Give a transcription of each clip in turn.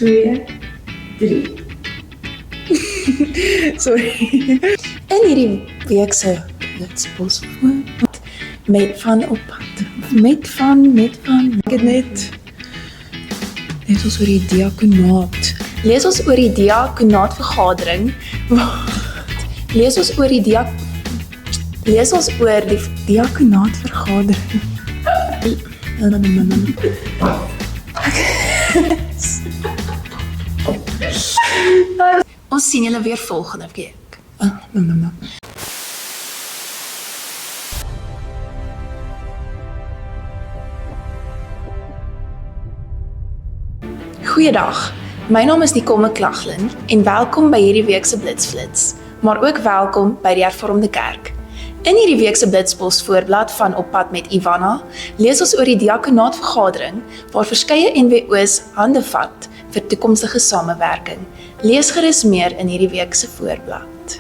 2, 3. Sorry. In hierdie week se Blitsbos voorblad met van op pad. Met van. Ek het net. Lees ons oor die diakonaat. Lees ons oor die diakonaatvergadering. Lees ons oor die diakonaatvergadering. Ons sien julle weer volgende week. Goeiedag, my naam is Nicole McLaughlin en welkom by hierdie week se Blitsflits, maar ook welkom by die Hervormde Kerk. In hierdie week se Blitsbos voorblad van Op pad met Ivana, lees ons oor die diakonaatvergadering waar verskeie NWO's hande vat vir toekomstige samewerking. Lees gerus meer in hierdie week se voorblad.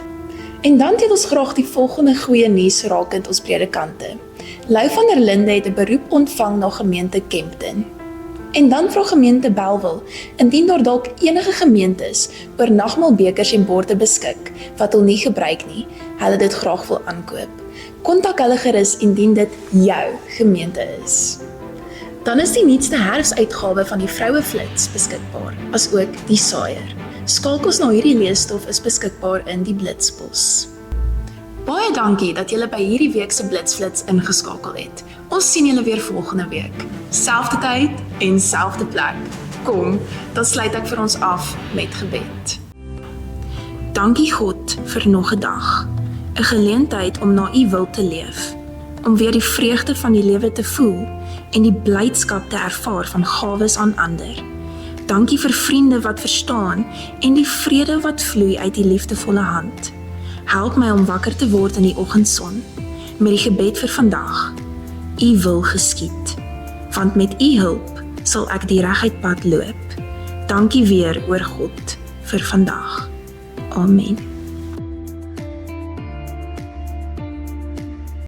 En dan het ons graag die volgende goeie nuus rakend ons predikante. Lou van der Linde het 'n beroep ontvang na gemeente Kempton. En dan vra gemeente Bellville, indien daar dalk enige gemeentes oor nagmaalbekers en borde beskik, wat hulle nie gebruik nie, hulle dit graag wil aankoop. Kontak hulle gerus indien dit jou gemeente is. Dan is die nuutste herfsuitgawe van die Vroueflits beskikbaar, as ook die Saaier. Skakels na hierdie leesstof is beskikbaar in die Blitsbos. Baie dankie dat julle by hierdie week se Blitsflits ingeskakel het. Ons sien julle weer volgende week. Selfde tyd en selfde plek. Kom, dan sluit ek vir ons af met gebed. Dankie God vir nog 'n dag. 'n Geleentheid om na U wil te leef. Om weer die vreugde van die lewe te voel en die blydskap te ervaar van gawes aan ander. Dankie vir vriende wat verstaan en die vrede wat vloei uit die liefdevolle hand. Help my om wakker te word in die oggendson, met die gebed vir vandag. U wil geskied, want met U hulp sal ek die reguit pad loop. Dankie weer oor God vir vandag. Amen.